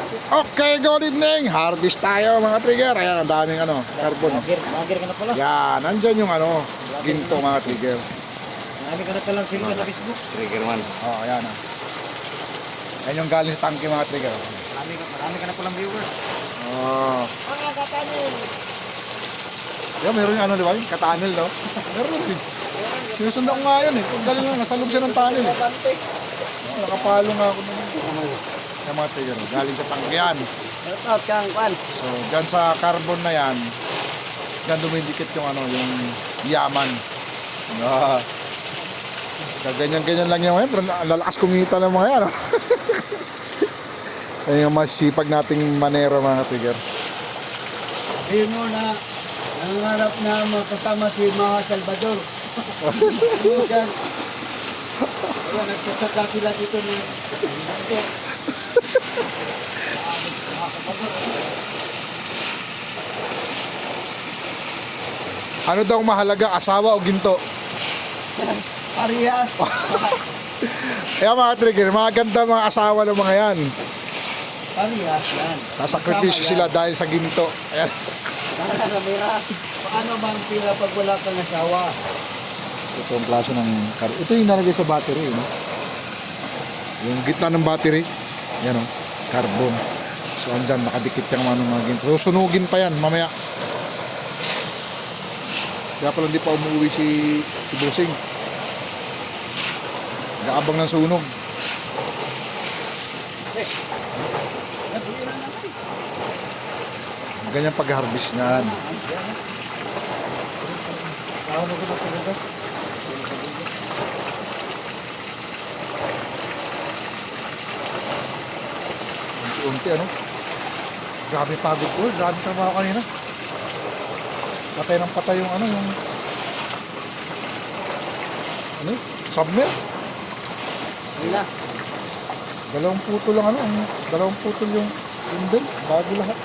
Okay, good evening. Harvest tayo mga trigger. Ayan, ang daming carbon. Bagir ka na pala. Yan, nandyan yung ginto mga trigger. Marami ka na palang sino sa Facebook. Trigger man. Oh, ayan Ayan yung galing sa tangke mga trigger. Marami ka na palang viewers. Oh. Mga katanil. Yan, meron yung di ba? Yung katanil, no? Meron din. Sinusundan ko nga yun eh. Kung galing lang, nasalog siya ng tanil eh. Nakapalo nga ako naman. Yung mga trigger, galing sa tangke yan. Shoutout kang Kwan. So, dyan sa carbon na yan, dyan dumidikit yung yung yaman. Ganyan-ganyan lang yung pero lalakas kumita ng mga yan. Ayun yung masipag nating manero mga trigger. Ayun mo na nangangarap na makasama si Maha Salvador. Ayan, nagsasaka sila dito ni Ano daw mahalaga, asawa o ginto? Parehas. Kaya mga trigger, mga ganda mga asawa ng mga yan. Parehas yan. Sasakripisyo sila dahil sa ginto. Ayan. Paano bang pila pag wala kang asawa? Ito ang klase ng carbon. Ito yung nalagay sa battery. No? Yung gitna ng battery. Yan carbon. So andyan, nakadikit yung mga ginto. So sunugin pa yan mamaya. Kaya pala hindi pa umuwi si Busing. Nag-aabang ng sunog. Ganyan pag-harvest niyan. Unti-unti Grabe pagod ko. Grabe trabaho kanina. Patay ng patay yung submer. Wala. Dalawang putol lang dalawang putol yung bundle, bago lahat.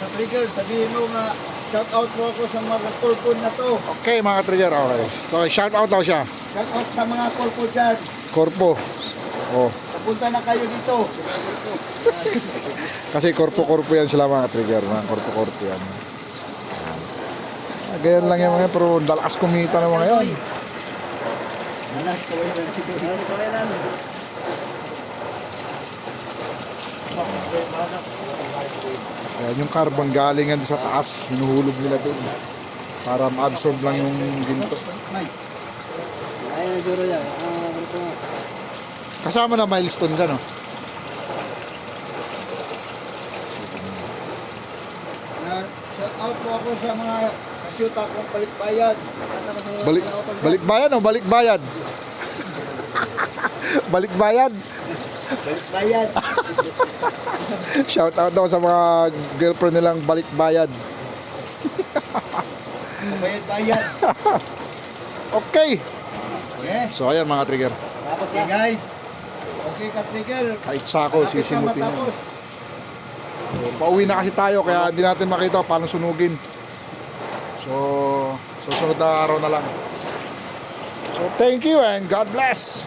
Sa trigger, sabihin mo nga, shout out mo ako sa mga korpon na to. Okay mga trigger, okay. So shout out daw siya. Shout out sa mga korpo dyan. Korpo. Oh. Napunta na kayo dito. Kasi korpo yan sila mga trigger, mga korpo yan. Ganyan lang yung mga pero dalakas kumita ng mga yan. Manas, kaway lang. Kaway lang. Ayan, yung carbon galingan sa taas, hinuhulog nila doon para ma-absorb lang yung ginto. Ayun, juro yan. Kasama na milestone ka, no? Shout out po ako sa mga kasyuta kong palikbayad. Balikbayan o balikbayad? Balikbayad? Palikbayad. Shout out daw sa mga girlfriend nilang balikbayad. Bayad-bayad. Okay. Yeah. So ayan mga trigger. Tapos na guys. Okay ka trigger. Kahit sako, sisimutin mo. So, pauwi na kasi tayo kaya hindi natin makita paano sunugin. So, susunod na araw na lang. So, thank you and God bless!